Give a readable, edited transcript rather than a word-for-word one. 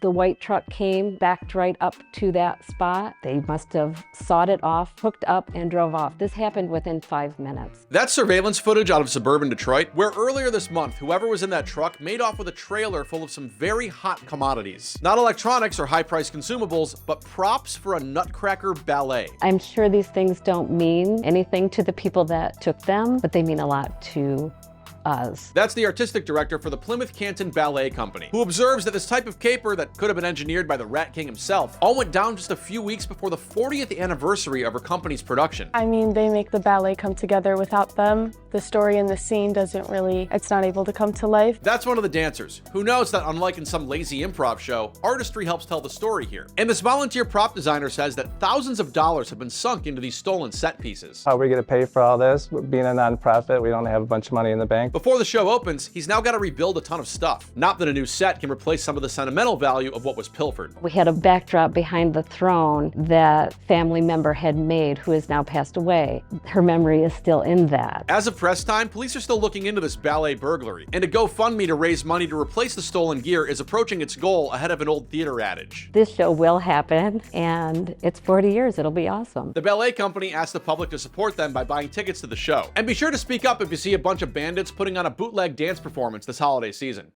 The white truck came, backed right up to that spot. They must have sawed it off, hooked up, and drove off. This happened within 5 minutes. That's surveillance footage out of suburban Detroit, where earlier this month, whoever was in that truck made off with a trailer full of some very hot commodities. Not electronics or high-priced consumables, but props for a Nutcracker ballet. I'm sure these things don't mean anything to the people that took them, but they mean a lot to us. That's the artistic director for the Plymouth Canton Ballet Company, who observes that this type of caper that could have been engineered by the Rat King himself all went down just a few weeks before the 40th anniversary of her company's production. I mean, they make the ballet come together. Without them, the story in the scene it's not able to come to life. That's one of the dancers, who knows that unlike in some lazy improv show, artistry helps tell the story here. And this volunteer prop designer says that thousands of dollars have been sunk into these stolen set pieces. How are we going to pay for all this? Being a nonprofit, we don't have a bunch of money in the bank. Before the show opens, he's now got to rebuild a ton of stuff. Not that a new set can replace some of the sentimental value of what was pilfered. We had a backdrop behind the throne that family member had made who has now passed away. Her memory is still in that. As of press time, police are still looking into this ballet burglary, and a GoFundMe to raise money to replace the stolen gear is approaching its goal ahead of an old theater adage. This show will happen, and it's 40 years. It'll be awesome. The ballet company asked the public to support them by buying tickets to the show. And be sure to speak up if you see a bunch of bandits putting on a bootleg dance performance this holiday season.